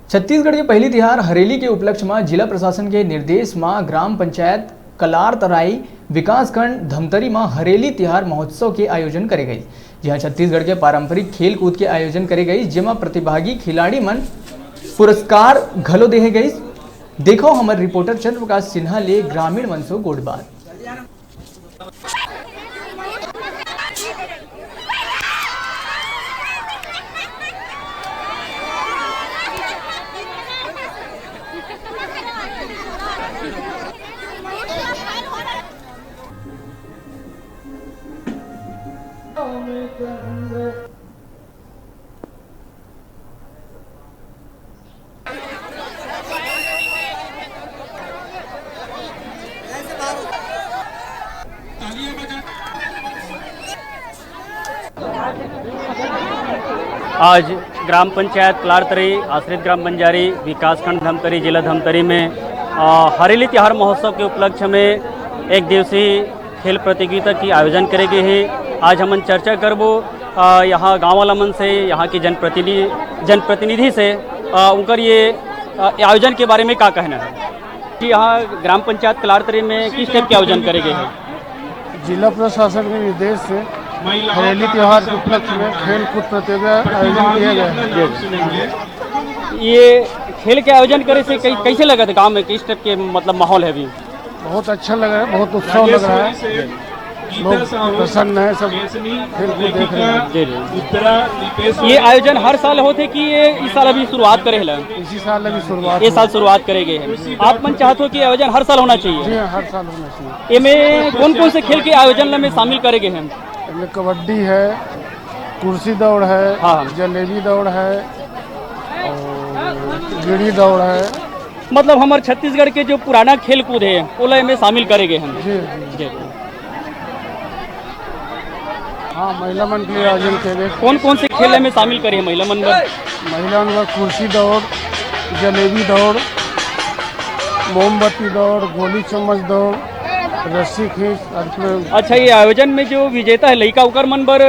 छत्तीसगढ़ के पहली तिहार हरेली के उपलक्ष्य में जिला प्रशासन के निर्देश में ग्राम पंचायत कलार तराई विकासखंड धमतरी में हरेली तिहार महोत्सव के आयोजन करे गई। जहां छत्तीसगढ़ के पारंपरिक खेल कूद के आयोजन करे गई, जेमा प्रतिभागी खिलाड़ी मन पुरस्कार घलो देहे गई। देखो हमारे रिपोर्टर चंद्रप्रकाश सिन्हा ले ग्रामीण मन से गोडबात। आज ग्राम पंचायत कलारतरी आश्रित ग्राम बंजारी विकासखंड धमतरी जिला धमतरी में हरेली त्योहार महोत्सव के उपलक्ष्य में एक दिवसीय खेल प्रतियोगिता की आयोजन करेगी है। आज हम चर्चा करबो यहाँ गाँव वाला मन से, यहाँ के जनप्रतिनिधि से उनकर ये आयोजन के बारे में क्या कहना है कि यहाँ ग्राम पंचायत कलारतरी में किस टाइप के आयोजन करेंगे है। जिला प्रशासन के निर्देश से हरेली त्योहार के उपलक्ष्य में खेल कूद प्रतियोगिता आयोजन किया गया है। ये खेल के आयोजन करे से कैसे लगा था गांव में, किस टाइप के मतलब माहौल है अभी? बहुत अच्छा लग रहा है, बहुत उत्सव लग रहा है, लोग प्रसन्न है, सब खेल कूद देख रहे हैं। ये आयोजन हर साल होते कि ये इस साल अभी शुरुआत करे है? इसी साल अभी शुरुआत, ये साल शुरुआत करेंगे हैं। आप मन चाहते हो कि आयोजन हर साल होना चाहिए? जी हर साल होना चाहिए। इनमें कौन कौन से खेल के आयोजन में शामिल करेंगे हैं? इसमें कबड्डी है, कुर्सी दौड़ है, हाँ, जलेबी दौड़ है और गिड़ी दौड़ है। मतलब हमारे छत्तीसगढ़ के जो पुराना खेल कूद है वो में शामिल करेंगे हम। जी जी। हाँ, महिला मन के लिए आयोजन किए गए। कौन कौन से खेल में शामिल करे महिला मन? महिला मन कुर्सी दौड़, जलेबी दौड़, मोमबत्ती दौड़, गोली चम्मच दौड़, रस्सी खींच। अच्छा, ये आयोजन में जो विजेता है लड़का उकर मन पर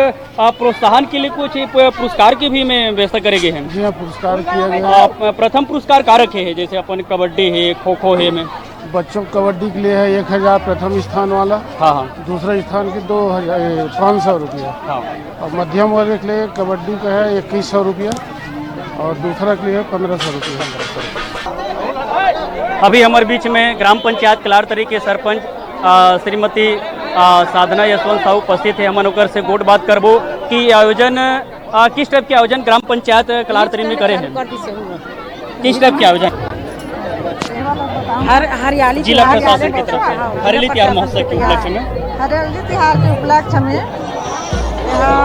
प्रोत्साहन के लिए कुछ पुरस्कार की भी में व्यवस्था करेंगे हैं? जी हाँ, पुरस्कार किया गया। प्रथम पुरस्कार का रखे है, जैसे अपन कबड्डी है, खो खो है में बच्चों कबड्डी के लिए है 1000 प्रथम स्थान वाला। हाँ हाँ। दूसरा स्थान के 500 रुपया। हाँ। और मध्यम वर्ग के लिए कबड्डी का है 2100 रुपया और दूसरा के लिए है 1500 रुपया। अभी हमारे बीच में ग्राम पंचायत कलारतरी के सरपंच श्रीमती साधना यशवंत साहू उपस्थित है। हम ओकर से गोट बात करबो कि आयोजन किस टाइप के आयोजन ग्राम पंचायत कलारतरी में करे हैं? किस टाइप के आयोजन हरियाली जिला प्रशासन की तरफ से हरेली त्योहार महोत्सव के उपलक्ष्य में? हरेली त्योहार के उपलक्ष्य में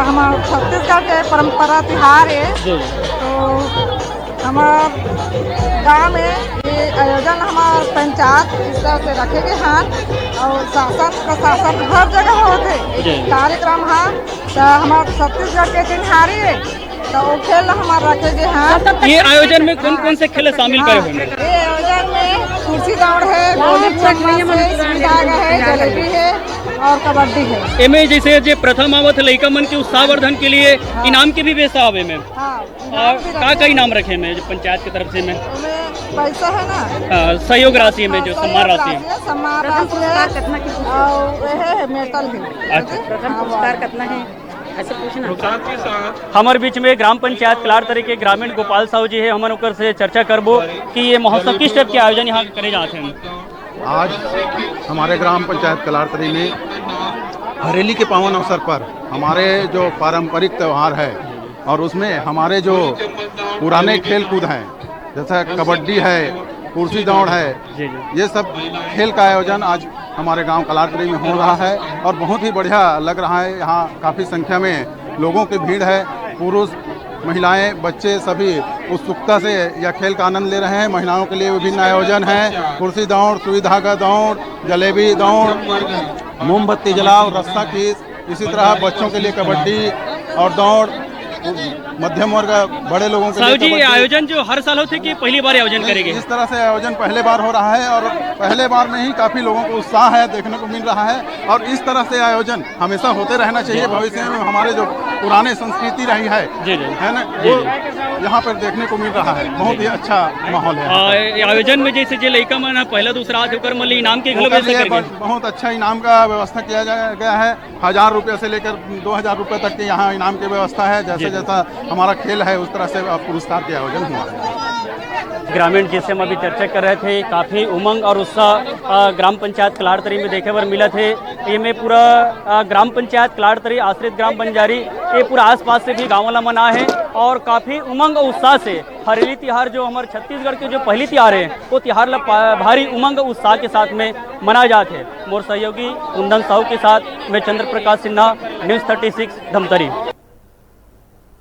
हमारे छत्तीसगढ़ के परंपरा त्योहार है, तो हमारे गाँव में ये आयोजन हमारे पंचायत स्तर से रखे गए हैं और शासन प्रशासन हर जगह होते कार्यक्रम है। तो हमारे छत्तीसगढ़ के चिन्हारी है तो वो खेल हमारे रखे गए हैं। ये आयोजन में कौन कौन से खेल शामिल करे होंगे? ये आयोजन में कुर्सी दौड़ है, गोली चम्मच है, जलेबी है और कबड्डी है। एमे जैसे जो प्रथम आवत लड़का मन के उत्साहवर्धन के लिए इनाम के भी व्यवस्था आवे में? का इनाम रखे में जो पंचायत की तरफ से में? पैसा है ना, सहयोग राशि में जो सम्मान राशि है, सम्मान राशि है और यह मेटल है। अच्छा, प्रथम पुरस्कार कितना है ऐसे पूछना। हमारे बीच में ग्राम पंचायत कलारतरी के ग्रामीण गोपाल साहू जी है। हम ओकर से चर्चा करबो कि ये महोत्सव किस टाइप के आयोजन यहाँ करे जाते हैं। आज हमारे ग्राम पंचायत कलारतरी में हरेली के पावन अवसर पर हमारे जो पारंपरिक त्यौहार है और उसमें हमारे जो पुराने खेल कूद हैं, जैसा कबड्डी है, कुर्सी दौड़ है, ये सब खेल का आयोजन आज हमारे गांव कलारतरी में हो रहा है और बहुत ही बढ़िया लग रहा है। यहाँ काफ़ी संख्या में लोगों की भीड़ है, पुरुष महिलाएं बच्चे सभी उत्सुकता से यह खेल का आनंद ले रहे हैं। महिलाओं के लिए विभिन्न आयोजन हैं, कुर्सी दौड़, सुई धागा दौड़, जलेबी दौड़, मोमबत्ती जलाओ, रस्सा खींच, इसी तरह बच्चों के लिए कबड्डी और दौड़, मध्यम वर्ग बड़े लोगों के लिए। जी, आयोजन जो हर साल होते कि पहली बार आयोजन करेंगे? इस तरह से आयोजन पहले बार हो रहा है और पहले बार में ही काफ़ी लोगों को उत्साह है देखने को मिल रहा है और इस तरह से आयोजन हमेशा होते रहना चाहिए। भविष्य में हमारे जो पुराने संस्कृति रही है जी जी है ना, वो यहाँ पर देखने को मिल रहा है। बहुत ही अच्छा माहौल है। आयोजन में जैसे जे लड़का मन पहला दूसरा हाथ होकर मतलब इनाम के ओकर लिए बहुत अच्छा इनाम का व्यवस्था किया गया है। 1000 रुपये से लेकर 2000 रुपये तक के यहाँ इनाम की व्यवस्था है। जैसे जैसा हमारा खेल है उस तरह से पुरस्कार के आयोजन हुआ है। ग्रामीण जिससे हम अभी चर्चा कर रहे थे, काफ़ी उमंग और उत्साह ग्राम पंचायत कलारतरी में देखे बर मिला थे। ये में पूरा ग्राम पंचायत कलारतरी आश्रित ग्राम बंजारी ये पूरा आसपास से भी गाँव वाला मना है और काफ़ी उमंग और उत्साह से हरेली तिहार जो हमारे छत्तीसगढ़ के जो पहली तिहार है वो तिहार भारी उमंग और उत्साह के साथ में मनाए जाते हैं। मोर सहयोगी कुंदन साहू के साथ मैं चंद्र प्रकाश सिन्हा, न्यूज़ 36 धमतरी।